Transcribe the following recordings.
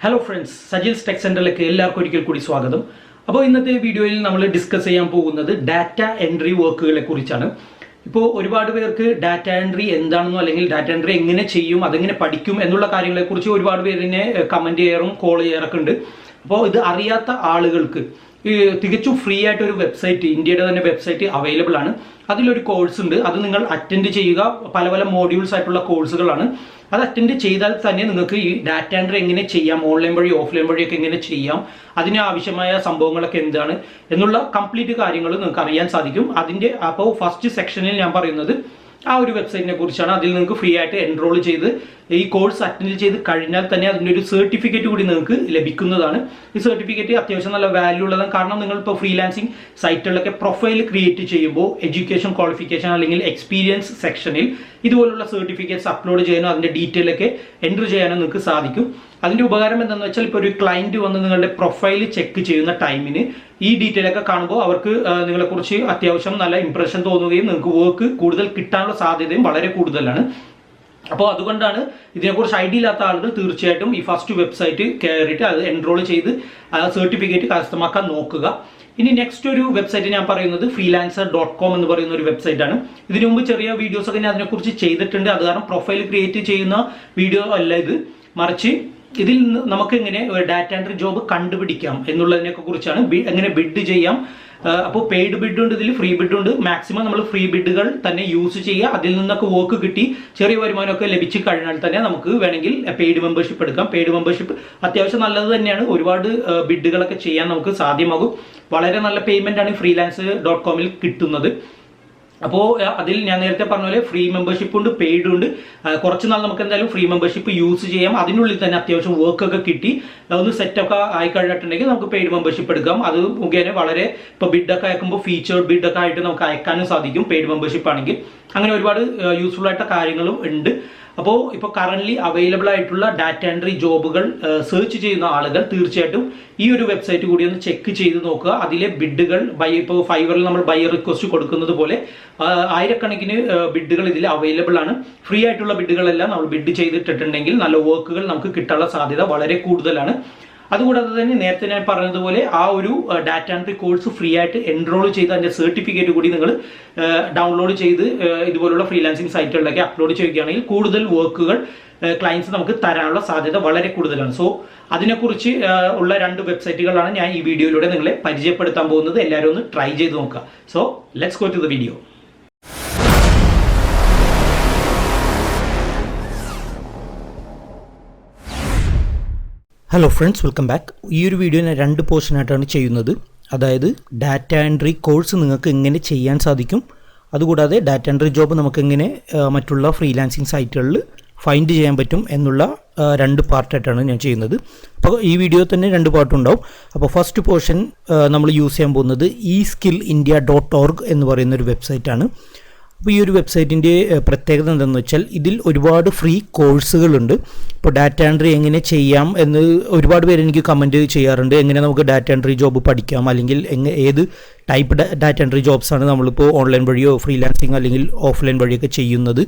Hello friends, Sajil's tech സെന്ററിലേക്ക് എല്ലാവർക്കും ഒരിക്കൽ കൂടി സ്വാഗതം. അപ്പോൾ ഇന്നത്തെ വീഡിയോയിൽ നമ്മൾ ഡിസ്കസ് ചെയ്യാൻ പോകുന്നത് ഡാറ്റ എൻട്രി വർക്കുകളെ കുറിച്ചാണ്. ഇപ്പോൾ ഒരുപാട് പേർക്ക് ഡാറ്റ എൻട്രി എന്താണെന്നോ അല്ലെങ്കിൽ ഡാറ്റ എൻട്രി എങ്ങനെ ചെയ്യും, അതെങ്ങനെ പഠിക്കും എന്നുള്ള കാര്യങ്ങളെക്കുറിച്ച് ഒരുപാട് പേരിനെ കമൻറ്റ് ചെയ്യാറും കോൾ ചെയ്യാറൊക്കെ ഉണ്ട്. അപ്പോൾ ഇത് അറിയാത്ത ആളുകൾക്ക് തികച്ചും ഫ്രീ ആയിട്ട് ഒരു വെബ്സൈറ്റ്, ഇന്ത്യയുടെ തന്നെ വെബ്സൈറ്റ് അവൈലബിൾ ആണ്. അതിലൊരു കോഴ്സ് ഉണ്ട്. അത് നിങ്ങൾ അറ്റൻഡ് ചെയ്യുക. പല പല മോഡ്യൂൾസ് ആയിട്ടുള്ള കോഴ്സുകളാണ്. അത് അറ്റൻഡ് ചെയ്താൽ തന്നെ നിങ്ങൾക്ക് ഈ ഡാറ്റ എൻട്രി എങ്ങനെ ചെയ്യാം, ഓൺലൈൻ വഴി ഓഫ്ലൈൻ വഴിയൊക്കെ എങ്ങനെ ചെയ്യാം, അതിന് ആവശ്യമായ സംഭവങ്ങളൊക്കെ എന്താണ് എന്നുള്ള കംപ്ലീറ്റ് കാര്യങ്ങൾ നിങ്ങൾക്ക് അറിയാൻ സാധിക്കും. അപ്പോൾ ഫസ്റ്റ് സെക്ഷനിൽ ഞാൻ പറയുന്നത് ആ ഒരു വെബ്സൈറ്റിനെ കുറിച്ചാണ്. അതിൽ നിങ്ങൾക്ക് ഫ്രീ ആയിട്ട് എൻറോൾ ചെയ്ത് ഈ കോഴ്സ് അറ്റൻഡ് ചെയ്ത് കഴിഞ്ഞാൽ തന്നെ അതിൻ്റെ ഒരു സർട്ടിഫിക്കറ്റ് കൂടി നിങ്ങൾക്ക് ലഭിക്കുന്നതാണ്. ഈ സർട്ടിഫിക്കറ്റ് അത്യാവശ്യം നല്ല വാല്യൂ ഉള്ളതാണ്. കാരണം നിങ്ങളിപ്പോൾ ഫ്രീലാൻസിങ് സൈറ്റുകളിലൊക്കെ പ്രൊഫൈൽ ക്രിയേറ്റ് ചെയ്യുമ്പോൾ എഡ്യൂക്കേഷൻ ക്വാളിഫിക്കേഷൻ അല്ലെങ്കിൽ എക്സ്പീരിയൻസ് സെക്ഷനിൽ ഇതുപോലുള്ള സർട്ടിഫിക്കറ്റ്സ് അപ്ലോഡ് ചെയ്യാനോ അതിൻ്റെ ഡീറ്റെയിൽ ഒക്കെ എൻ്റർ ചെയ്യാനോ നിങ്ങൾക്ക് സാധിക്കും. അതിൻ്റെ ഉപകാരം എന്താണെന്ന് വെച്ചാൽ ഇപ്പോൾ ഒരു ക്ലയൻറ്റ് വന്ന് നിങ്ങളുടെ പ്രൊഫൈൽ ചെക്ക് ചെയ്യുന്ന ടൈമിന് ഈ ഡീറ്റെയിൽ ഒക്കെ കാണുമ്പോൾ അവർക്ക് നിങ്ങളെക്കുറിച്ച് അത്യാവശ്യം നല്ല ഇംപ്രഷൻ തോന്നുകയും നിങ്ങൾക്ക് വർക്ക് കൂടുതൽ കിട്ടാനുള്ള സാധ്യതയും വളരെ കൂടുതലാണ്. അപ്പോൾ അതുകൊണ്ടാണ് ഇതിനെക്കുറിച്ച് ഐഡിയ ഇല്ലാത്ത ആളുകൾ തീർച്ചയായിട്ടും ഈ ഫസ്റ്റ് വെബ്സൈറ്റ് കയറിയിട്ട് അത് എൻറോൾ ചെയ്ത് സർട്ടിഫിക്കറ്റ് കരസ്ഥമാക്കാൻ നോക്കുക. ഇനി നെക്സ്റ്റ് ഒരു വെബ്സൈറ്റ് ഞാൻ പറയുന്നത് freelancer.com എന്ന് പറയുന്ന ഒരു വെബ്സൈറ്റ് ആണ്. ഇതിനു മുമ്പ് ചെറിയ വീഡിയോസ് ഒക്കെ ഞാൻ അതിനെക്കുറിച്ച് ചെയ്തിട്ടുണ്ട്. അത് കാരണം പ്രൊഫൈൽ ക്രിയേറ്റ് ചെയ്യുന്ന വീഡിയോ അല്ല ഇത്, മറിച്ച് ഇതിൽ നമുക്ക് എങ്ങനെ ഒരു ഡാറ്റ എൻട്രി ജോബ് കണ്ടുപിടിക്കാം എന്നുള്ളതിനെയൊക്കെ കുറിച്ചാണ്. എങ്ങനെ ബിഡ് ചെയ്യാം. അപ്പോൾ പെയ്ഡ് ബിഡ് ഉണ്ട്, ഇതിൽ ഫ്രീ ബിഡ് ഉണ്ട്. മാക്സിമം നമ്മൾ ഫ്രീ ബിഡുകൾ തന്നെ യൂസ് ചെയ്യുക. അതിൽ നിന്നൊക്കെ വർക്ക് കിട്ടി ചെറിയ വരുമാനമൊക്കെ ലഭിച്ചു കഴിഞ്ഞാൽ തന്നെ നമുക്ക് വേണമെങ്കിൽ പെയ്ഡ് മെമ്പർഷിപ്പ് എടുക്കാം. പെയ്ഡ് മെമ്പർഷിപ്പ് അത്യാവശ്യം നല്ലത് തന്നെയാണ്. ഒരുപാട് ബിഡുകളൊക്കെ ചെയ്യാൻ നമുക്ക് സാധ്യമാകും. വളരെ നല്ല പേയ്മെന്റ് ആണ് freelancer.com കിട്ടുന്നത്. അപ്പോൾ അതിൽ ഞാൻ നേരത്തെ പറഞ്ഞ പോലെ ഫ്രീ മെമ്പർഷിപ്പ് ഉണ്ട്, പെയ്ഡ് ഉണ്ട്. കുറച്ച് നാൾ നമുക്ക് എന്തായാലും ഫ്രീ മെമ്പർഷിപ്പ് യൂസ് ചെയ്യാം. അതിനുള്ളിൽ തന്നെ അത്യാവശ്യം വർക്കൊക്കെ കിട്ടി ഒന്ന് സെറ്റൊക്കെ ആയി കഴിഞ്ഞിട്ടുണ്ടെങ്കിൽ നമുക്ക് പെയ്ഡ് മെമ്പർഷിപ്പ് എടുക്കാം. അത് മുഖേന വളരെ ഇപ്പോൾ ബിഡൊക്കെ അയക്കുമ്പോൾ ഫീച്ചേർഡ് ബിഡൊക്കെ ആയിട്ട് നമുക്ക് അയക്കാനും സാധിക്കും പെയ്ഡ് മെമ്പർഷിപ്പ് ആണെങ്കിൽ. അങ്ങനെ ഒരുപാട് യൂസ്ഫുൾ ആയിട്ട് കാര്യങ്ങളും ഉണ്ട്. അപ്പോൾ ഇപ്പോൾ കറന്റ് അവൈലബിൾ ആയിട്ടുള്ള ഡാറ്റ എൻട്രി ജോബുകൾ സെർച്ച് ചെയ്യുന്ന ആളുകൾ തീർച്ചയായിട്ടും ഈ ഒരു വെബ്സൈറ്റ് കൂടി ഒന്ന് ചെക്ക് ചെയ്ത് നോക്കുക. അതിലെ ബിഡുകൾ ഇപ്പോൾ ഫൈവറിൽ നമ്മൾ ബൈ റിക്വസ്റ്റ് കൊടുക്കുന്നത് പോലെ ആയിരക്കണക്കിന് ബിഡുകൾ ഇതിൽ അവൈലബിൾ ആണ്. ഫ്രീ ആയിട്ടുള്ള ബിഡുകളെല്ലാം നമ്മൾ ബിഡ് ചെയ്തിട്ടുണ്ടെങ്കിൽ നല്ല വർക്കുകൾ നമുക്ക് കിട്ടാനുള്ള സാധ്യത വളരെ കൂടുതലാണ്. അതുകൂടാതെ തന്നെ നേരത്തെ ഞാൻ പറഞ്ഞതുപോലെ ആ ഒരു ഡാറ്റ എൻട്രി കോഴ്സ് ഫ്രീ ആയിട്ട് എൻറോൾ ചെയ്ത് അതിൻ്റെ സർട്ടിഫിക്കറ്റ് കൂടി നിങ്ങൾ ഡൗൺലോഡ് ചെയ്ത് ഇതുപോലുള്ള ഫ്രീലാൻസിങ് സൈറ്റുകളിലൊക്കെ അപ്ലോഡ് ചെയ്യുകയാണെങ്കിൽ കൂടുതൽ വർക്കുകൾ ക്ലയൻസ് നമുക്ക് തരാനുള്ള സാധ്യത വളരെ കൂടുതലാണ്. സോ അതിനെക്കുറിച്ച് ഉള്ള 2 വെബ്സൈറ്റുകളാണ് ഞാൻ ഈ വീഡിയോയിലൂടെ നിങ്ങളെ പരിചയപ്പെടുത്താൻ പോകുന്നത്. എല്ലാവരും ഒന്ന് ട്രൈ ചെയ്ത് നോക്കുക. So let's go to the video. Hello friends, welcome back. ഈ ഒരു വീഡിയോ ഞാൻ 2 പോർഷനായിട്ടാണ് ചെയ്യുന്നത്. അതായത് ഡാറ്റ എൻട്രി കോഴ്സ് നിങ്ങൾക്ക് എങ്ങനെ ചെയ്യാൻ സാധിക്കും, അതുകൂടാതെ ഡാറ്റ എൻട്രി ജോബ് നമുക്ക് എങ്ങനെ മറ്റുള്ള ഫ്രീലാൻസിങ് സൈറ്റുകളിൽ ഫൈൻഡ് ചെയ്യാൻ പറ്റും എന്നുള്ള 2 പാർട്ടായിട്ടാണ് ഞാൻ ചെയ്യുന്നത്. അപ്പോൾ ഈ വീഡിയോ തന്നെ 2 പാർട്ടുണ്ടാവും. അപ്പോൾ ഫസ്റ്റ് പോർഷൻ നമ്മൾ യൂസ് ചെയ്യാൻ പോകുന്നത് eSkillindia.org എന്ന് പറയുന്ന ഒരു വെബ്സൈറ്റാണ്. അപ്പോൾ ഈ ഒരു വെബ്സൈറ്റിൻ്റെ പ്രത്യേകത എന്താണെന്ന് വെച്ചാൽ ഇതിൽ ഒരുപാട് ഫ്രീ കോഴ്സുകളുണ്ട്. ഇപ്പോൾ ഡാറ്റ എൻട്രി എങ്ങനെ ചെയ്യാം എന്ന് ഒരുപാട് പേര് എനിക്ക് കമൻറ്റ് ചെയ്യാറുണ്ട്. എങ്ങനെ നമുക്ക് ഡാറ്റ എൻട്രി ജോബ് പഠിക്കാം, അല്ലെങ്കിൽ ഏത് ടൈപ്പ് ഡാറ്റ എൻട്രി ജോബ്സാണ് നമ്മളിപ്പോൾ ഓൺലൈൻ വഴിയോ ഫ്രീലാൻസിങ് അല്ലെങ്കിൽ ഓഫ്ലൈൻ വഴിയൊക്കെ ചെയ്യുന്നത്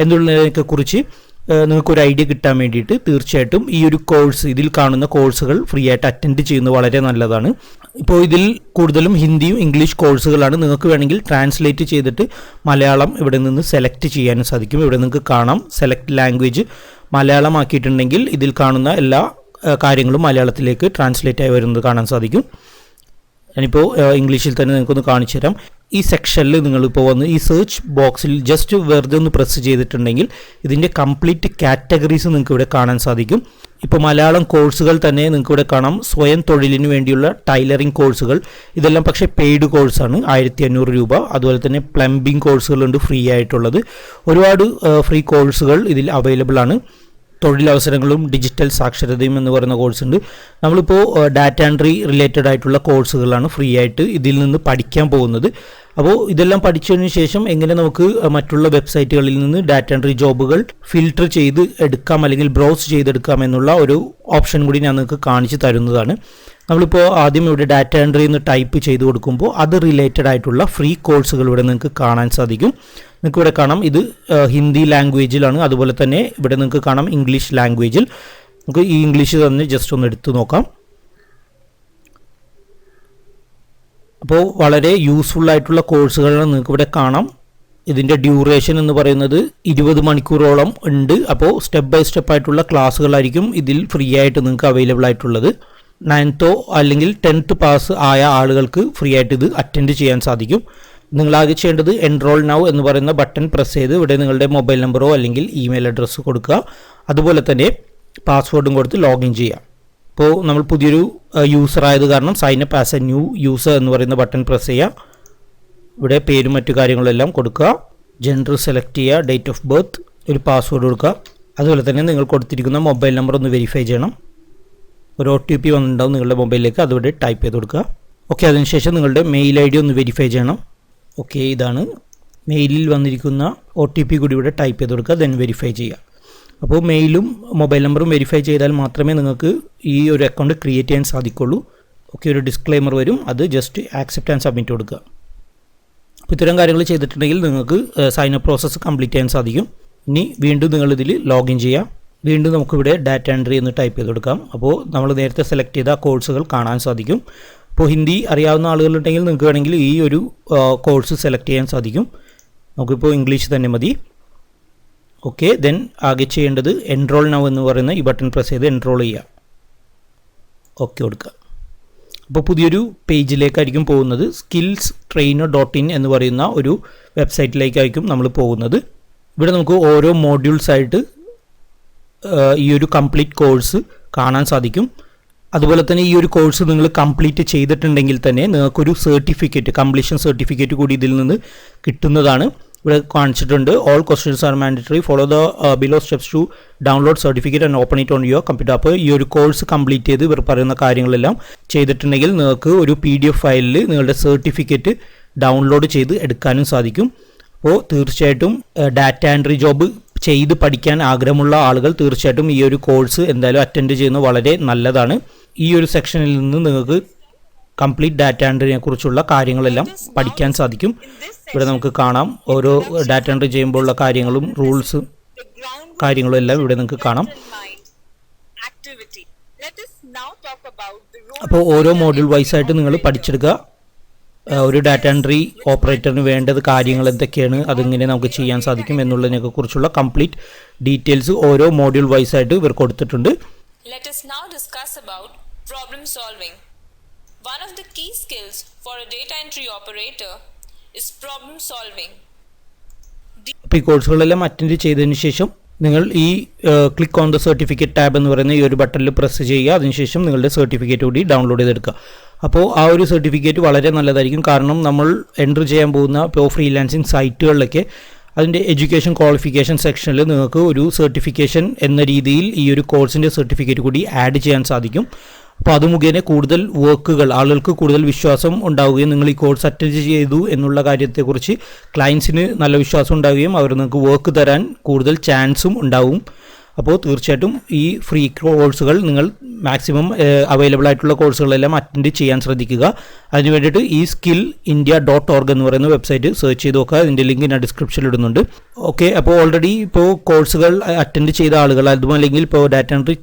എന്നുള്ളതിനെ കുറിച്ച് നിങ്ങൾക്കൊരു ഐഡിയ കിട്ടാൻ വേണ്ടിയിട്ട് തീർച്ചയായിട്ടും ഈ ഒരു കോഴ്സ്, ഇതിൽ കാണുന്ന കോഴ്സുകൾ ഫ്രീ ആയിട്ട് അറ്റൻഡ് ചെയ്യുന്നത് വളരെ നല്ലതാണ്. ഇപ്പോൾ ഇതിൽ കൂടുതലും ഹിന്ദിയും ഇംഗ്ലീഷ് കോഴ്സുകളാണ്. നിങ്ങൾക്ക് വേണമെങ്കിൽ ട്രാൻസ്ലേറ്റ് ചെയ്തിട്ട് മലയാളം ഇവിടെ നിന്ന് സെലക്ട് ചെയ്യാനും സാധിക്കും. ഇവിടെ നിങ്ങൾക്ക് കാണാം സെലക്ട് ലാംഗ്വേജ് മലയാളം ആക്കിയിട്ടുണ്ടെങ്കിൽ ഇതിൽ കാണുന്ന എല്ലാ കാര്യങ്ങളും മലയാളത്തിലേക്ക് ട്രാൻസ്ലേറ്റ് ആയി വരുന്നത് കാണാൻ സാധിക്കും. ഞാനിപ്പോൾ ഇംഗ്ലീഷിൽ തന്നെ നിങ്ങൾക്കൊന്ന് കാണിച്ചു തരാം. ഈ സെക്ഷനിൽ നിങ്ങളിപ്പോൾ വന്ന് ഈ സെർച്ച് ബോക്സിൽ ജസ്റ്റ് വെറുതെ ഒന്ന് പ്രസ് ചെയ്തിട്ടുണ്ടെങ്കിൽ ഇതിൻ്റെ കംപ്ലീറ്റ് കാറ്റഗറീസ് നിങ്ങൾക്ക് ഇവിടെ കാണാൻ സാധിക്കും. ഇപ്പോൾ മലയാളം കോഴ്സുകൾ തന്നെ നിങ്ങൾക്ക് ഇവിടെ കാണാം. സ്വയം തൊഴിലിന് വേണ്ടിയുള്ള ടൈലറിംഗ് കോഴ്സുകൾ, ഇതെല്ലാം പക്ഷേ പെയ്ഡ് കോഴ്സാണ്, 1500 രൂപ. അതുപോലെ തന്നെ പ്ലംബിംഗ് കോഴ്സുകളുണ്ട് ഫ്രീ ആയിട്ടുള്ളത്. ഒരുപാട് ഫ്രീ കോഴ്സുകൾ ഇതിൽ അവൈലബിൾ ആണ്. തൊഴിലവസരങ്ങളും ഡിജിറ്റൽ സാക്ഷരതയും എന്ന് പറയുന്ന കോഴ്സുണ്ട്. നമ്മളിപ്പോൾ ഡാറ്റ എൻട്രി റിലേറ്റഡ് ആയിട്ടുള്ള കോഴ്സുകളാണ് ഫ്രീ ആയിട്ട് ഇതിൽ നിന്ന് പഠിക്കാൻ പോകുന്നത്. അപ്പോൾ ഇതെല്ലാം പഠിച്ചതിന് ശേഷം എങ്ങനെ നമുക്ക് മറ്റുള്ള വെബ്സൈറ്റുകളിൽ നിന്ന് ഡാറ്റ എൻട്രി ജോബുകൾ ഫിൽട്ടർ ചെയ്ത് എടുക്കാം അല്ലെങ്കിൽ ബ്രൗസ് ചെയ്തെടുക്കാം എന്നുള്ള ഒരു ഓപ്ഷൻ കൂടി ഞാൻ നിങ്ങൾക്ക് കാണിച്ചു തരുന്നതാണ്. നമ്മളിപ്പോൾ ആദ്യം ഇവിടെ ഡാറ്റ എൻട്രി എന്ന് ടൈപ്പ് ചെയ്ത് കൊടുക്കുമ്പോൾ അത് റിലേറ്റഡ് ആയിട്ടുള്ള ഫ്രീ കോഴ്സുകൾ ഇവിടെ നിങ്ങൾക്ക് കാണാൻ സാധിക്കും. നിങ്ങൾക്ക് ഇവിടെ കാണാം ഇത് ഹിന്ദി ലാംഗ്വേജിലാണ്. അതുപോലെ തന്നെ ഇവിടെ നിങ്ങൾക്ക് കാണാം ഇംഗ്ലീഷ് ലാംഗ്വേജിൽ. നമുക്ക് ഈ ഇംഗ്ലീഷ് തന്നെ ജസ്റ്റ് ഒന്ന് എടുത്തു നോക്കാം. അപ്പോൾ വളരെ യൂസ്ഫുൾ ആയിട്ടുള്ള കോഴ്സുകളാണ് നിങ്ങൾക്ക് ഇവിടെ കാണാം. ഇതിൻ്റെ ഡ്യൂറേഷൻ എന്ന് പറയുന്നത് 20 മണിക്കൂറോളം ഉണ്ട്. അപ്പോൾ സ്റ്റെപ്പ് ബൈ സ്റ്റെപ്പ് ആയിട്ടുള്ള ക്ലാസ്സുകളായിരിക്കും ഇതിൽ ഫ്രീ ആയിട്ട് നിങ്ങൾക്ക് അവൈലബിൾ ആയിട്ടുള്ളത്. 9th അല്ലെങ്കിൽ 10th പാസ് ആയ ആളുകൾക്ക് ഫ്രീ ആയിട്ട് ഇത് അറ്റൻഡ് ചെയ്യാൻ സാധിക്കും. നിങ്ങളാകെ ചെയ്യേണ്ടത് എൻറോൾ നൗ എന്ന് പറയുന്ന ബട്ടൺ പ്രസ് ചെയ്ത് ഇവിടെ നിങ്ങളുടെ മൊബൈൽ നമ്പറോ അല്ലെങ്കിൽ ഇമെയിൽ അഡ്രസ്സ് കൊടുക്കുക. അതുപോലെ തന്നെ പാസ്വേഡും കൊടുത്ത് ലോഗിൻ ചെയ്യുക. അപ്പോൾ നമ്മൾ പുതിയൊരു യൂസർ ആയത് കാരണം സൈൻ അപ്പ് ആസ് എ ന്യൂ യൂസർ എന്ന് പറയുന്ന ബട്ടൺ പ്രസ് ചെയ്യുക. ഇവിടെ പേരും മറ്റു കാര്യങ്ങളെല്ലാം കൊടുക്കുക. ജെൻഡർ സെലക്ട് ചെയ്യുക, ഡേറ്റ് ഓഫ് ബർത്ത്, ഒരു പാസ്വേഡ് കൊടുക്കുക. അതുപോലെ തന്നെ നിങ്ങൾ കൊടുത്തിരിക്കുന്ന മൊബൈൽ നമ്പർ ഒന്ന് വെരിഫൈ ചെയ്യണം. ഒരു OTP വന്നിട്ടുണ്ടാവും നിങ്ങളുടെ മൊബൈലിലേക്ക്, അതിവിടെ ടൈപ്പ് ചെയ്ത് കൊടുക്കുക. ഓക്കെ, അതിനുശേഷം നിങ്ങളുടെ മെയിൽ ID ഒന്ന് വെരിഫൈ ചെയ്യണം. ഓക്കെ, ഇതാണ് മെയിലിൽ വന്നിരിക്കുന്ന OTP കൂടി ഇവിടെ ടൈപ്പ് ചെയ്ത് കൊടുക്കുക, ദെൻ വെരിഫൈ ചെയ്യുക. അപ്പോൾ മെയിലും മൊബൈൽ നമ്പറും വെരിഫൈ ചെയ്താൽ മാത്രമേ നിങ്ങൾക്ക് ഈ ഒരു അക്കൗണ്ട് ക്രിയേറ്റ് ചെയ്യാൻ സാധിക്കുള്ളൂ. ഓക്കെ, ഒരു ഡിസ്ക്ലെയിമർ വരും, അത് ജസ്റ്റ് ആക്സെപ്റ്റ് ആൻഡ് സബ്മിറ്റ് കൊടുക്കുക. അപ്പോൾ ഇത്തരം കാര്യങ്ങൾ ചെയ്തിട്ടുണ്ടെങ്കിൽ നിങ്ങൾക്ക് സൈൻ അപ്പ് പ്രോസസ്സ് കംപ്ലീറ്റ് ചെയ്യാൻ സാധിക്കും. ഇനി വീണ്ടും നിങ്ങളിതിൽ ലോഗിൻ ചെയ്യുക. വീണ്ടും നമുക്കിവിടെ ഡാറ്റ എൻട്രി എന്ന് ടൈപ്പ് ചെയ്ത് കൊടുക്കാം. അപ്പോൾ നമ്മൾ നേരത്തെ സെലക്ട് ചെയ്ത കോഴ്സുകൾ കാണാൻ സാധിക്കും. അപ്പോൾ ഹിന്ദി അറിയാവുന്ന ആളുകളുണ്ടെങ്കിൽ നിങ്ങൾക്ക് വേണമെങ്കിൽ ഈ ഒരു കോഴ്സ് സെലക്ട് ചെയ്യാൻ സാധിക്കും. നമുക്കിപ്പോൾ ഇംഗ്ലീഷ് തന്നെ മതി. ഓക്കെ, ദെൻ ആകെ ചെയ്യേണ്ടത് എൻറോൾ നൗ എന്ന് പറയുന്ന ഈ ബട്ടൺ പ്രസ് ചെയ്ത് എൻറോൾ ചെയ്യുക. ഓക്കെ കൊടുക്കുക. അപ്പോൾ പുതിയൊരു പേജിലേക്കായിരിക്കും പോകുന്നത്. skillstrainer.in എന്ന് പറയുന്ന ഒരു വെബ്സൈറ്റിലേക്കായിരിക്കും നമ്മൾ പോകുന്നത്. ഇവിടെ നമുക്ക് ഓരോ മോഡ്യൂൾസായിട്ട് ഈ ഒരു കംപ്ലീറ്റ് കോഴ്സ് കാണാൻ സാധിക്കും. അതുപോലെ തന്നെ ഈ ഒരു കോഴ്സ് നിങ്ങൾ കംപ്ലീറ്റ് ചെയ്തിട്ടുണ്ടെങ്കിൽ തന്നെ നിങ്ങൾക്കൊരു സർട്ടിഫിക്കറ്റ്, കംപ്ലീഷൻ സർട്ടിഫിക്കറ്റ് കൂടി ഇതിൽ നിന്ന് കിട്ടുന്നതാണ്. ഇവിടെ കാണിച്ചിട്ടുണ്ട്, all questions are mandatory, follow the below steps to download certificate and open it on your computer. അപ്പോൾ ഈ ഒരു കോഴ്സ് കംപ്ലീറ്റ് ചെയ്ത് ഇവർ പറയുന്ന കാര്യങ്ങളെല്ലാം ചെയ്തിട്ടുണ്ടെങ്കിൽ നിങ്ങൾക്ക് ഒരു PDF ഫയലിൽ നിങ്ങളുടെ സർട്ടിഫിക്കറ്റ് ഡൗൺലോഡ് ചെയ്ത് എടുക്കാനും സാധിക്കും. അപ്പോൾ തീർച്ചയായിട്ടും ഡാറ്റ എൻട്രി ജോബ് ചെയ്ത് പഠിക്കാൻ ആഗ്രഹമുള്ള ആളുകൾ തീർച്ചയായിട്ടും ഈ ഒരു കോഴ്സ് എന്തായാലും അറ്റൻഡ് ചെയ്യുന്നത് വളരെ നല്ലതാണ്. ഈ ഒരു സെക്ഷനിൽ നിന്ന് നിങ്ങൾക്ക് കംപ്ലീറ്റ് ഡാറ്റ എൻട്രിനെ കുറിച്ചുള്ള കാര്യങ്ങളെല്ലാം പഠിക്കാൻ സാധിക്കും. ഇവിടെ നമുക്ക് കാണാം ഓരോ ഡാറ്റ എൻട്രി ചെയ്യുമ്പോഴുള്ള കാര്യങ്ങളും റൂൾസും കാര്യങ്ങളും എല്ലാം ഇവിടെ നിങ്ങൾക്ക് കാണാം. അപ്പോൾ ഓരോ മോഡ്യൂൾ വൈസ് ആയിട്ട് നിങ്ങൾ പഠിച്ചെടുക്കുക. ഒരു ഡാറ്റ എൻട്രി ഓപ്പറേറ്ററിന് വേണ്ടത് കാര്യങ്ങൾ എന്തൊക്കെയാണ്, അതെങ്ങനെ നമുക്ക് ചെയ്യാൻ സാധിക്കും എന്നുള്ളതിനെ കുറിച്ചുള്ള കംപ്ലീറ്റ് ഡീറ്റെയിൽസ് ഓരോ മോഡ്യൂൾ വൈസ് ആയിട്ട് ഇവർ കൊടുത്തിട്ടുണ്ട്. Let us now discuss about problem solving. One of the key skills for a data entry operator is problem solving. അപ്പോൾ ഈ കോഴ്സുകളെല്ലാം അറ്റൻഡ് ചെയ്തതിന് ശേഷം നിങ്ങൾ ഈ click on the certificate tab എന്ന് പറയുന്ന ഈ ഒരു ബട്ടണിൽ പ്രസ് ചെയ്യുക. അതിനുശേഷം നിങ്ങളുടെ സർട്ടിഫിക്കറ്റ് കൂടി ഡൗൺലോഡ് ചെയ്തെടുക്കുക. അപ്പോൾ ആ ഒരു സർട്ടിഫിക്കറ്റ് വളരെ നല്ലതായിരിക്കും. കാരണം നമ്മൾ എൻട്രി ചെയ്യാൻ പോകുന്ന ഇപ്പോൾ ഫ്രീലാൻസിങ് സൈറ്റുകളിലൊക്കെ അതിൻ്റെ എഡ്യൂക്കേഷൻ ക്വാളിഫിക്കേഷൻ സെക്ഷനിൽ നിങ്ങൾക്ക് ഒരു സർട്ടിഫിക്കേഷൻ എന്ന രീതിയിൽ ഈ ഒരു കോഴ്സിൻ്റെ സർട്ടിഫിക്കറ്റ് കൂടി ആഡ് ചെയ്യാൻ സാധിക്കും. അപ്പോൾ അത് മുഖേന കൂടുതൽ വർക്കുകൾ, ആളുകൾക്ക് കൂടുതൽ വിശ്വാസം ഉണ്ടാവുകയും നിങ്ങൾ ഈ കോഴ്സ് അറ്റൻഡ് ചെയ്തു എന്നുള്ള കാര്യത്തെക്കുറിച്ച് ക്ലയൻസിന് നല്ല വിശ്വാസം ഉണ്ടാവുകയും അവർ നിങ്ങൾക്ക് വർക്ക് തരാൻ കൂടുതൽ ചാൻസും ഉണ്ടാവും. അപ്പോൾ തീർച്ചയായിട്ടും ഈ ഫ്രീ കോഴ്സുകൾ നിങ്ങൾ മാക്സിമം അവൈലബിൾ ആയിട്ടുള്ള കോഴ്സുകളെല്ലാം അറ്റൻഡ് ചെയ്യാൻ ശ്രദ്ധിക്കുക. അതിന് വേണ്ടിയിട്ട് ഈ skillindia.org എന്ന് പറയുന്ന വെബ്സൈറ്റ് സെർച്ച് ചെയ്ത് നോക്കുക. അതിൻ്റെ ലിങ്ക് ഞാൻ ഡിസ്ക്രിപ്ഷനിൽ ഇടുന്നുണ്ട്. ഓക്കെ, അപ്പോൾ ഓൾറെഡി ഇപ്പോൾ കോഴ്സുകൾ അറ്റൻഡ് ചെയ്ത ആളുകൾ, അതും അല്ലെങ്കിൽ ഇപ്പോൾ ഡാറ്റ എൻട്രി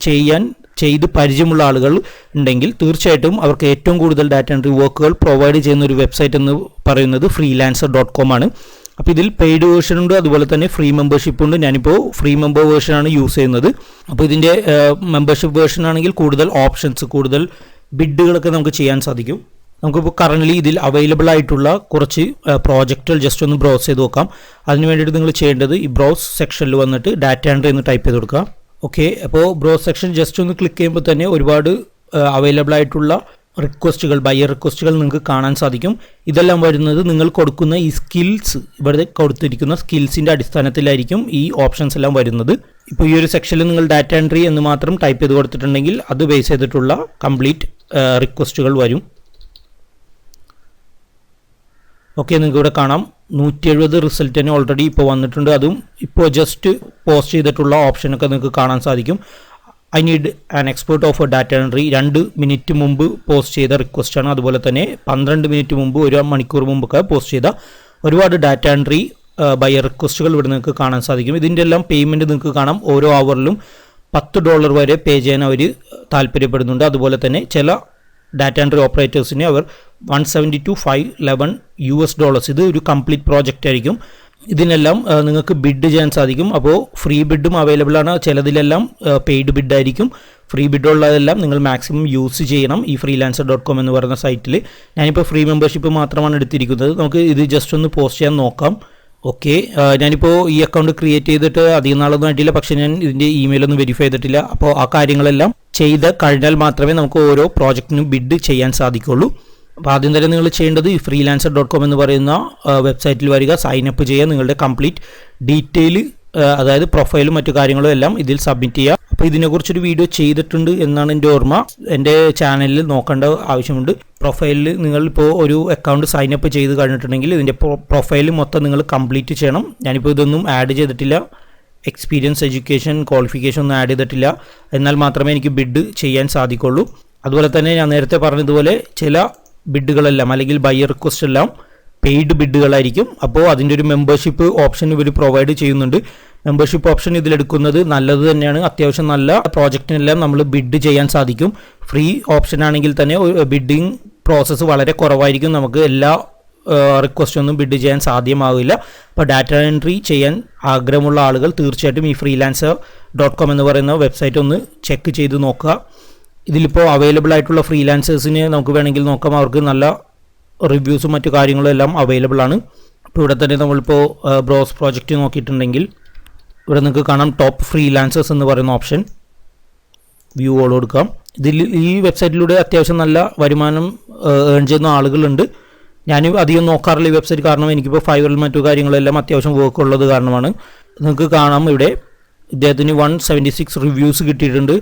ചെയ്ത് പരിചയമുള്ള ആളുകൾ ഉണ്ടെങ്കിൽ തീർച്ചയായിട്ടും അവർക്ക് ഏറ്റവും കൂടുതൽ ഡാറ്റ എൻട്രി വർക്കുകൾ പ്രൊവൈഡ് ചെയ്യുന്ന ഒരു വെബ്സൈറ്റ് എന്ന് പറയുന്നത് freelancer.com ആണ്. അപ്പോൾ ഇതിൽ പെയ്ഡ് വേർഷൻ ഉണ്ട്, അതുപോലെ തന്നെ ഫ്രീ മെമ്പർഷിപ്പ് ഉണ്ട്. ഞാനിപ്പോൾ ഫ്രീ മെമ്പർ വേർഷനാണ് യൂസ് ചെയ്യുന്നത്. അപ്പോൾ ഇതിൻ്റെ മെമ്പർഷിപ്പ് വേർഷൻ ആണെങ്കിൽ കൂടുതൽ ഓപ്ഷൻസ്, കൂടുതൽ ബിഡുകളൊക്കെ നമുക്ക് ചെയ്യാൻ സാധിക്കും. നമുക്കിപ്പോൾ കറൻ്റ്ലി ഇതിൽ അവൈലബിൾ ആയിട്ടുള്ള കുറച്ച് പ്രോജക്റ്റുകൾ ജസ്റ്റ് ഒന്ന് ബ്രൗസ് ചെയ്ത് നോക്കാം. അതിന് വേണ്ടിയിട്ട് നിങ്ങൾ ചെയ്യേണ്ടത് ഈ ബ്രൗസ് സെക്ഷനിൽ വന്നിട്ട് ഡാറ്റ എൻട്രി എന്ന് ടൈപ്പ് ചെയ്ത് കൊടുക്കുക. ഓക്കെ, അപ്പോൾ ബ്രൗസ് സെക്ഷൻ ജസ്റ്റ് ഒന്ന് ക്ലിക്ക് ചെയ്യുമ്പോൾ തന്നെ ഒരുപാട് അവൈലബിൾ ആയിട്ടുള്ള റിക്വസ്റ്റുകൾ, ബയർ റിക്വസ്റ്റുകൾ നിങ്ങൾക്ക് കാണാൻ സാധിക്കും. ഇതെല്ലാം വരുന്നത് നിങ്ങൾ കൊടുക്കുന്ന ഈ സ്കിൽസ്, ഇവിടെ കൊടുത്തിരിക്കുന്ന സ്കിൽസിൻ്റെ അടിസ്ഥാനത്തിലായിരിക്കും ഈ ഓപ്ഷൻസ് എല്ലാം വരുന്നത്. ഇപ്പോൾ ഈ ഒരു സെക്ഷനിൽ നിങ്ങൾ ഡാറ്റ എൻട്രി എന്ന് മാത്രം ടൈപ്പ് ചെയ്ത് കൊടുത്തിട്ടുണ്ടെങ്കിൽ അത് ബേസ് ചെയ്തിട്ടുള്ള കംപ്ലീറ്റ് റിക്വസ്റ്റുകൾ വരും. ഓക്കെ, നിങ്ങൾക്ക് ഇവിടെ കാണാം 170 റിസൾട്ട് തന്നെ ഓൾറെഡി ഇപ്പോൾ വന്നിട്ടുണ്ട്. അതും ഇപ്പോൾ ജസ്റ്റ് പോസ്റ്റ് ചെയ്തിട്ടുള്ള ഓപ്ഷനൊക്കെ നിങ്ങൾക്ക് കാണാൻ സാധിക്കും. I need an expert of data entry 2 minute മുമ്പ് പോസ്റ്റ് ചെയ്ത റിക്വസ്റ്റാണ്. അതുപോലെ തന്നെ 12 മിനിറ്റ് മുമ്പ്, 1 മണിക്കൂർ മുമ്പൊക്കെ പോസ്റ്റ് ചെയ്ത ഒരുപാട് ഡാറ്റ എൻട്രി ബയർ റിക്വസ്റ്റുകൾ ഇവിടെ നിങ്ങൾക്ക് കാണാൻ സാധിക്കും. ഇതിൻ്റെ എല്ലാം പേയ്മെൻറ്റ് നിങ്ങൾക്ക് കാണാം. ഓരോ അവറിലും $10 വരെ പേ ചെയ്യാൻ അവർ താല്പര്യപ്പെടുന്നുണ്ട്. അതുപോലെ തന്നെ ചില ഡാറ്റ എൻട്രി ഓപ്പറേറ്റേഴ്സിന് അവർ $170 to $511 ഇത് ഒരു കംപ്ലീറ്റ് പ്രോജക്റ്റ് ആയിരിക്കും. ഇതിനെല്ലാം നിങ്ങൾക്ക് ബിഡ് ചെയ്യാൻ സാധിക്കും. അപ്പോൾ ഫ്രീ ബിഡും അവൈലബിൾ ആണ്, ചിലതിലെല്ലാം പെയ്ഡ് ബിഡായിരിക്കും. ഫ്രീ ബിഡുള്ളതെല്ലാം നിങ്ങൾ മാക്സിമം യൂസ് ചെയ്യണം ഈ freelancer.com എന്ന് പറയുന്ന സൈറ്റിൽ. ഞാനിപ്പോൾ ഫ്രീ മെമ്പർഷിപ്പ് മാത്രമാണ് എടുത്തിരിക്കുന്നത്. നമുക്ക് ഇത് ജസ്റ്റ് ഒന്ന് പോസ്റ്റ് ചെയ്യാൻ നോക്കാം. ഓക്കെ, ഞാനിപ്പോൾ ഈ അക്കൗണ്ട് ക്രിയേറ്റ് ചെയ്തിട്ട് അധികം നാളൊന്നും ആയിട്ടില്ല, പക്ഷേ ഞാൻ ഇതിൻ്റെ ഇമെയിലൊന്നും വെരിഫൈ ചെയ്തിട്ടില്ല. അപ്പോൾ ആ കാര്യങ്ങളെല്ലാം ചെയ്ത് കഴിഞ്ഞാൽ മാത്രമേ നമുക്ക് ഓരോ പ്രോജക്റ്റിനും ബിഡ് ചെയ്യാൻ സാധിക്കുള്ളൂ. അപ്പോൾ ആദ്യം തന്നെ നിങ്ങൾ ചെയ്യേണ്ടത് ഈ freelancer.com എന്ന് പറയുന്ന വെബ്സൈറ്റിൽ വരിക, സൈനപ്പ് ചെയ്യുക, നിങ്ങളുടെ കംപ്ലീറ്റ് ഡീറ്റെയിൽ അതായത് പ്രൊഫൈലും മറ്റു കാര്യങ്ങളും എല്ലാം ഇതിൽ സബ്മിറ്റ് ചെയ്യുക. അപ്പോൾ ഇതിനെക്കുറിച്ചൊരു വീഡിയോ ചെയ്തിട്ടുണ്ട് എന്നാണ് എൻ്റെ ഓർമ്മ. എൻ്റെ ചാനലിൽ നോക്കേണ്ട ആവശ്യമുണ്ട്. പ്രൊഫൈലിൽ നിങ്ങളിപ്പോൾ ഒരു അക്കൗണ്ട് സൈനപ്പ് ചെയ്ത് കഴിഞ്ഞിട്ടുണ്ടെങ്കിൽ ഇതിൻ്റെ പ്രൊഫൈൽ മൊത്തം നിങ്ങൾ കംപ്ലീറ്റ് ചെയ്യണം. ഞാനിപ്പോൾ ഇതൊന്നും ആഡ് ചെയ്തിട്ടില്ല, എക്സ്പീരിയൻസ്, എഡ്യൂക്കേഷൻ, ക്വാളിഫിക്കേഷൻ ഒന്നും ആഡ് ചെയ്തിട്ടില്ല. എന്നാൽ മാത്രമേ എനിക്ക് ബിഡ് ചെയ്യാൻ സാധിക്കുള്ളൂ. അതുപോലെ തന്നെ ഞാൻ നേരത്തെ പറഞ്ഞതുപോലെ ചില ബിഡുകളെല്ലാം അല്ലെങ്കിൽ ബയർ റിക്വസ്റ്റ് എല്ലാം പെയ്ഡ് ബിഡുകളായിരിക്കും. അപ്പോൾ അതിൻ്റെ ഒരു മെമ്പർഷിപ്പ് ഓപ്ഷൻ ഇവർ പ്രൊവൈഡ് ചെയ്യുന്നുണ്ട്. മെമ്പർഷിപ്പ് ഓപ്ഷൻ ഇതിലെടുക്കുന്നത് നല്ലത് തന്നെയാണ്. അത്യാവശ്യം നല്ല പ്രോജക്റ്റിനെല്ലാം നമ്മൾ ബിഡ് ചെയ്യാൻ സാധിക്കും. ഫ്രീ ഓപ്ഷൻ ആണെങ്കിൽ തന്നെ ബിഡിങ് പ്രോസസ്സ് വളരെ കുറവായിരിക്കും. നമുക്ക് എല്ലാ റിക്വസ്റ്റൊന്നും ബിഡ് ചെയ്യാൻ സാധ്യമാവില്ല. അപ്പോൾ ഡാറ്റ എൻട്രി ചെയ്യാൻ ആഗ്രഹമുള്ള ആളുകൾ തീർച്ചയായിട്ടും ഈ freelancer.com എന്ന് പറയുന്ന വെബ്സൈറ്റ് ഒന്ന് ചെക്ക് ചെയ്ത് നോക്കുക. ഇതിലിപ്പോൾ അവൈലബിൾ ആയിട്ടുള്ള ഫ്രീലാൻസേഴ്സിന് നമുക്ക് വേണമെങ്കിൽ നോക്കാം. അവർക്ക് നല്ല റിവ്യൂസും മറ്റു കാര്യങ്ങളും എല്ലാം അവൈലബിൾ ആണ്. ഇപ്പോൾ ഇവിടെ തന്നെ നമ്മളിപ്പോൾ ബ്രോസ് പ്രോജക്റ്റ് നോക്കിയിട്ടുണ്ടെങ്കിൽ ഇവിടെ നിങ്ങൾക്ക് കാണാം ടോപ്പ് ഫ്രീലാൻസേഴ്സ് എന്ന് പറയുന്ന ഓപ്ഷൻ. വ്യൂ ഓൾ കൊടുക്കാം. ഇതിൽ ഈ വെബ്സൈറ്റിലൂടെ അത്യാവശ്യം നല്ല വരുമാനം ഏൺ ചെയ്യുന്ന ആളുകളുണ്ട്. ഞാൻ അധികം നോക്കാറില്ല ഈ വെബ്സൈറ്റ്, കാരണം എനിക്കിപ്പോൾ ഫൈവറിൽ മറ്റു കാര്യങ്ങളെല്ലാം അത്യാവശ്യം വർക്ക് ഉള്ളത് കാരണമാണ്. നിങ്ങൾക്ക് കാണാം ഇവിടെ ഇദ്ദേഹത്തിന് 176 റിവ്യൂസ് കിട്ടിയിട്ടുണ്ട്.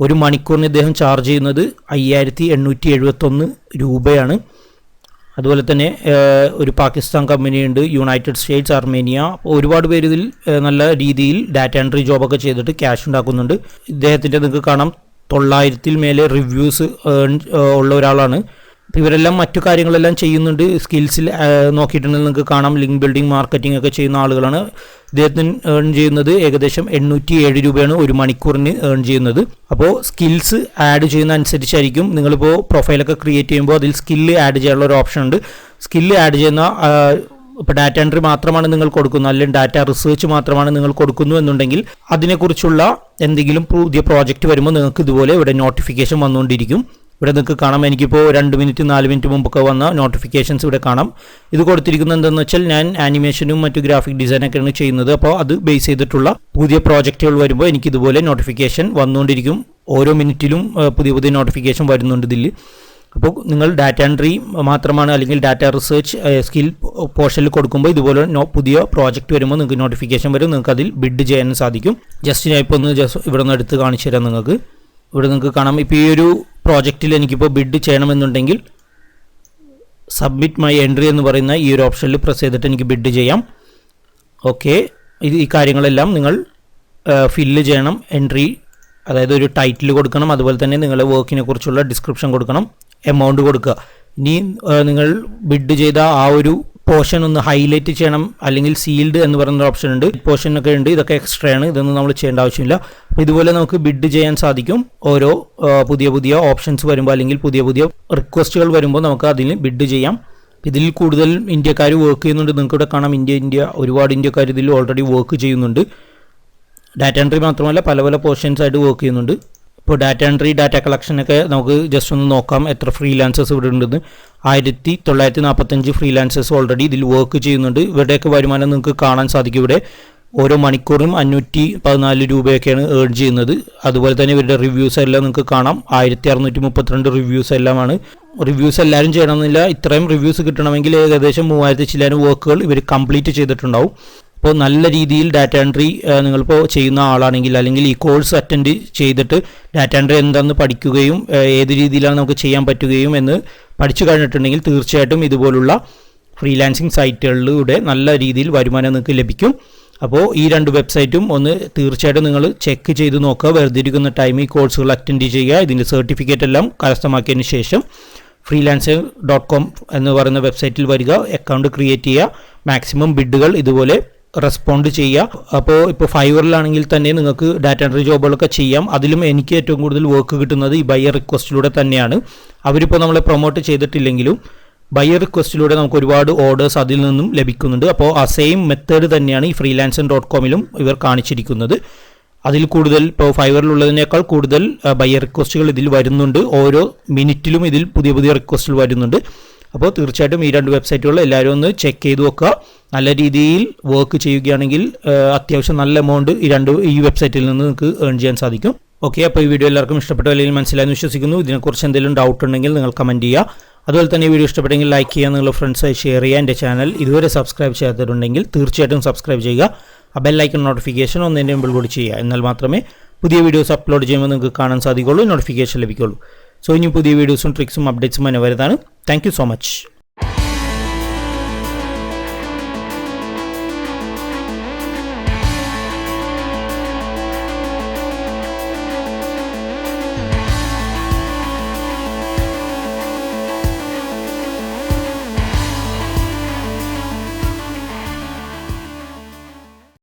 ഒരു മണിക്കൂറിന് ഇദ്ദേഹം ചാർജ് ചെയ്യുന്നത് 5871 രൂപയാണ്. അതുപോലെ തന്നെ ഒരു പാകിസ്ഥാൻ കമ്പനിയുണ്ട്, യുണൈറ്റഡ് സ്റ്റേറ്റ്സ്, അർമേനിയ. ഒരുപാട് പേര് ഇതിൽ നല്ല രീതിയിൽ ഡാറ്റ എൻട്രി ജോബൊക്കെ ചെയ്തിട്ട് ക്യാഷ് ഉണ്ടാക്കുന്നുണ്ട്. ഇദ്ദേഹത്തിൻ്റെ നിങ്ങൾക്ക് കാണാം 900-ൽ മേലെ റിവ്യൂസ് ഉള്ള ഒരാളാണ്. ഇവരെല്ലാം മറ്റു കാര്യങ്ങളെല്ലാം ചെയ്യുന്നുണ്ട്. സ്കിൽസിൽ നോക്കിയിട്ടുണ്ടെങ്കിൽ നിങ്ങൾക്ക് കാണാം ലിങ്ക് ബിൽഡിംഗ്, മാർക്കറ്റിംഗ് ഒക്കെ ചെയ്യുന്ന ആളുകളാണ്. ഇദ്ദേഹത്തിന് ഏൺ ചെയ്യുന്നത് ഏകദേശം 807 രൂപയാണ് ഒരു മണിക്കൂറിന് ഏൺ ചെയ്യുന്നത്. അപ്പോൾ സ്കിൽസ് ആഡ് ചെയ്യുന്ന അനുസരിച്ചായിരിക്കും. നിങ്ങളിപ്പോൾ പ്രൊഫൈലൊക്കെ ക്രിയേറ്റ് ചെയ്യുമ്പോൾ അതിൽ സ്കില്ല് ആഡ് ചെയ്യാനുള്ള ഒരു ഓപ്ഷൻ ഉണ്ട്. സ്കില്ല് ആഡ് ചെയ്യുന്ന ഇപ്പോൾ ഡാറ്റ എൻട്രി മാത്രമാണ് നിങ്ങൾ കൊടുക്കുന്നത്, അല്ലെങ്കിൽ ഡാറ്റ റിസർച്ച് മാത്രമാണ് നിങ്ങൾ കൊടുക്കുന്നു എന്നുണ്ടെങ്കിൽ അതിനെക്കുറിച്ചുള്ള എന്തെങ്കിലും പുതിയ പ്രോജക്റ്റ് വരുമ്പോൾ നിങ്ങൾക്ക് ഇതുപോലെ ഇവിടെ നോട്ടിഫിക്കേഷൻ വന്നുകൊണ്ടിരിക്കും. ഇവിടെ നിങ്ങൾക്ക് കാണാം, എനിക്കിപ്പോൾ 2 മിനിറ്റ് 4 മിനിറ്റ് മുമ്പൊക്കെ വന്ന നോട്ടിഫിക്കേഷൻസ് ഇവിടെ കാണാം. ഇത് കൊടുത്തിരിക്കുന്നത് എന്താണെന്ന് വെച്ചാൽ ഞാൻ ആനിമേഷനും മറ്റു ഗ്രാഫിക് ഡിസൈനൊക്കെയാണ് ചെയ്യുന്നത്. അപ്പോൾ അത് ബേസ് ചെയ്തിട്ടുള്ള പുതിയ പ്രോജക്റ്റുകൾ വരുമ്പോൾ എനിക്കിതുപോലെ നോട്ടിഫിക്കേഷൻ വന്നുകൊണ്ടിരിക്കും. ഓരോ മിനിറ്റിലും പുതിയ പുതിയ നോട്ടിഫിക്കേഷൻ വരുന്നുണ്ട് ഇതിൽ. അപ്പോൾ നിങ്ങൾ ഡാറ്റ എൻട്രി മാത്രമാണ് അല്ലെങ്കിൽ ഡാറ്റ റിസർച്ച് സ്കിൽ പോർഷനിൽ കൊടുക്കുമ്പോൾ ഇതുപോലെ പുതിയ പ്രോജക്റ്റ് വരുമ്പോൾ നിങ്ങൾക്ക് നോട്ടിഫിക്കേഷൻ വരും. നിങ്ങൾക്ക് അതിൽ ബിഡ് ചെയ്യാൻ സാധിക്കും. ജസ്റ്റ് ഞാൻ ഇപ്പോൾ ഇവിടെ നിന്ന് എടുത്ത് കാണിച്ചു തരാം. നിങ്ങൾക്ക് ഇവിടെ നിങ്ങൾക്ക് കാണാം, ഇപ്പോൾ ഈ ഒരു പ്രോജക്റ്റിൽ എനിക്കിപ്പോൾ ബിഡ് ചെയ്യണമെന്നുണ്ടെങ്കിൽ സബ്മിറ്റ് മൈ എൻട്രി എന്ന് പറയുന്ന ഈ ഒരു ഓപ്ഷനിൽ പ്രസ് ചെയ്തിട്ട് എനിക്ക് ബിഡ് ചെയ്യാം. ഓക്കെ, ഈ കാര്യങ്ങളെല്ലാം നിങ്ങൾ ഫില്ല് ചെയ്യണം. എൻട്രി അതായത് ഒരു ടൈറ്റിൽ കൊടുക്കണം, അതുപോലെ തന്നെ നിങ്ങളുടെ വർക്കിനെ കുറിച്ചുള്ള ഡിസ്ക്രിപ്ഷൻ കൊടുക്കണം, എമൗണ്ട് കൊടുക്കുക. ഇനി നിങ്ങൾ ബിഡ് ചെയ്ത ആ ഒരു പോർഷൻ ഒന്ന് ഹൈലൈറ്റ് ചെയ്യണം, അല്ലെങ്കിൽ സീൽഡ് എന്ന് പറയുന്ന ഓപ്ഷൻ ഉണ്ട്. പോർഷനൊക്കെ ഉണ്ട്, ഇതൊക്കെ എക്സ്ട്രാ ആണ്, ഇതൊന്നും നമ്മൾ ചെയ്യേണ്ട ആവശ്യമില്ല. അപ്പോൾ ഇതുപോലെ നമുക്ക് ബിഡ് ചെയ്യാൻ സാധിക്കും. ഓരോ പുതിയ പുതിയ ഓപ്ഷൻസ് വരുമ്പോൾ അല്ലെങ്കിൽ പുതിയ പുതിയ റിക്വസ്റ്റുകൾ വരുമ്പോൾ നമുക്ക് അതിന് ബിഡ് ചെയ്യാം. ഇതിൽ കൂടുതൽ ഇന്ത്യക്കാർ വർക്ക് ചെയ്യുന്നുണ്ട്. നിങ്ങൾക്ക് ഇവിടെ കാണാം ഇന്ത്യ ഒരുപാട് ഇന്ത്യക്കാർ ഇതിൽ ഓൾറെഡി വർക്ക് ചെയ്യുന്നുണ്ട്. ഡാറ്റ എൻട്രി മാത്രമല്ല പല പല പോർഷൻസ് ആയിട്ട് വർക്ക് ചെയ്യുന്നുണ്ട്. ഇപ്പോൾ ഡാറ്റ എൻട്രി, ഡാറ്റ കളക്ഷനൊക്കെ നമുക്ക് ജസ്റ്റ് ഒന്ന് നോക്കാം എത്ര ഫ്രീലാൻസേഴ്സ് ഇവിടെ ഉണ്ടെന്ന്. 1945 ഫ്രീലാൻസേഴ്സ് ഓൾറെഡി ഇതിൽ വർക്ക് ചെയ്യുന്നുണ്ട്. ഇവരുടെയൊക്കെ വരുമാനം നിങ്ങൾക്ക് കാണാൻ സാധിക്കും. ഇവിടെ ഓരോ മണിക്കൂറും 514 രൂപയൊക്കെയാണ് ഏൺ ചെയ്യുന്നത്. അതുപോലെ തന്നെ ഇവരുടെ റിവ്യൂസ് എല്ലാം നിങ്ങൾക്ക് കാണാം, 1632 റിവ്യൂസ് എല്ലാമാണ്. റിവ്യൂസ് എല്ലാവരും ചെയ്യണമെന്നില്ല. ഇത്രയും റിവ്യൂസ് കിട്ടണമെങ്കിൽ ഏകദേശം 3000 ചില്ലാനും വർക്കുകൾ ഇവർ കംപ്ലീറ്റ് ചെയ്തിട്ടുണ്ടാവും. അപ്പോൾ നല്ല രീതിയിൽ ഡാറ്റ എൻട്രി നിങ്ങളിപ്പോൾ ചെയ്യുന്ന ആളാണെങ്കിൽ അല്ലെങ്കിൽ ഈ കോഴ്സ് അറ്റൻഡ് ചെയ്തിട്ട് ഡാറ്റ എൻട്രി എന്താണെന്ന് പഠിക്കുകയും ഏത് രീതിയിലാണ് നമുക്ക് ചെയ്യാൻ പറ്റുകയും എന്ന് പഠിച്ചു കഴിഞ്ഞിട്ടുണ്ടെങ്കിൽ തീർച്ചയായിട്ടും ഇതുപോലുള്ള ഫ്രീലാൻസിങ് സൈറ്റുകളിലൂടെ നല്ല രീതിയിൽ വരുമാനം നിങ്ങൾക്ക് ലഭിക്കും. അപ്പോൾ ഈ 2 വെബ്സൈറ്റും ഒന്ന് തീർച്ചയായിട്ടും നിങ്ങൾ ചെക്ക് ചെയ്ത് നോക്കുക. വെറുതെ ഇരിക്കുന്ന ടൈം ഈ കോഴ്സുകൾ അറ്റൻഡ് ചെയ്യുക. ഇതിൻ്റെ സർട്ടിഫിക്കറ്റ് എല്ലാം കരസ്ഥമാക്കിയതിന് ശേഷം freelancer.com എന്ന് പറയുന്ന വെബ്സൈറ്റിൽ വരിക, അക്കൗണ്ട് ക്രിയേറ്റ് ചെയ്യുക, മാക്സിമം ബിഡുകൾ ഇതുപോലെ റെസ്പോണ്ട് ചെയ്യുക. അപ്പോൾ ഇപ്പോൾ ഫൈവറിലാണെങ്കിൽ തന്നെ നിങ്ങൾക്ക് ഡാറ്റ എൻട്രി ജോബുകളൊക്കെ ചെയ്യാം. അതിലും എനിക്ക് ഏറ്റവും കൂടുതൽ വർക്ക് കിട്ടുന്നത് ഈ ബയർ റിക്വസ്റ്റിലൂടെ തന്നെയാണ്. അവരിപ്പോൾ നമ്മളെ പ്രൊമോട്ട് ചെയ്തിട്ടില്ലെങ്കിലും ബയർ റിക്വസ്റ്റിലൂടെ നമുക്ക് ഒരുപാട് ഓർഡേഴ്സ് അതിൽ നിന്നും ലഭിക്കുന്നുണ്ട്. അപ്പോൾ ആ സെയിം മെത്തേഡ് തന്നെയാണ് ഈ freelancer.com-ലും ഇവർ കാണിച്ചിരിക്കുന്നത്. അതിൽ കൂടുതൽ ഇപ്പോൾ ഫൈവറിലുള്ളതിനേക്കാൾ കൂടുതൽ ബയർ റിക്വസ്റ്റുകൾ ഇതിൽ വരുന്നുണ്ട്. ഓരോ മിനിറ്റിലും ഇതിൽ പുതിയ പുതിയ റിക്വസ്റ്റുകൾ വരുന്നുണ്ട്. അപ്പോൾ തീർച്ചയായിട്ടും ഈ 2 വെബ്സൈറ്റുകൾ എല്ലാവരും ഒന്ന് ചെക്ക് ചെയ്ത് വെക്കുക. നല്ല രീതിയിൽ വർക്ക് ചെയ്യുകയാണെങ്കിൽ അത്യാവശ്യം നല്ല എമൗണ്ട് ഈ വെബ്സൈറ്റിൽ നിന്ന് നിങ്ങൾക്ക് ഏൺ ചെയ്യാൻ സാധിക്കും. ഓക്കെ, അപ്പോൾ ഈ വീഡിയോ എല്ലാവർക്കും ഇഷ്ടപ്പെട്ടു അല്ലെങ്കിൽ മനസ്സിലായെന്ന് വിശ്വസിക്കുന്നു. ഇതിനെക്കുറിച്ച് എന്തെങ്കിലും ഡൗട്ട് ഉണ്ടെങ്കിൽ നിങ്ങൾ കമൻറ്റ് ചെയ്യുക. അതുപോലെ തന്നെ ഈ വീഡിയോ ഇഷ്ടപ്പെട്ടെങ്കിൽ ലൈക്ക് ചെയ്യുക, നിങ്ങളുടെ ഫ്രണ്ട്സായി ഷെയർ ചെയ്യുക. എൻ്റെ ചാനൽ ഇതുവരെ സബ്സ്ക്രൈബ് ചെയ്യാത്തവരുണ്ടെങ്കിൽ തീർച്ചയായിട്ടും സബ്സ്ക്രൈബ് ചെയ്യുക. ആ ബെല്ലൈക്കൺ നോട്ടിഫിക്കേഷൻ ഒന്നിൻ്റെ മുമ്പിൽ കൂടി ചെയ്യുക. എന്നാൽ മാത്രമേ പുതിയ വീഡിയോസ് അപ്ലോഡ് ചെയ്യുമ്പോൾ നിങ്ങൾക്ക് കാണാൻ സാധിക്കുള്ളൂ, നോട്ടിഫിക്കേഷൻ ലഭിക്കുള്ളൂ. സോ ഇനി പുതിയ വീഡിയോസും ട്രിക്സും അപ്ഡേറ്റ്സും വരുന്നതാണ്. Thank you so much.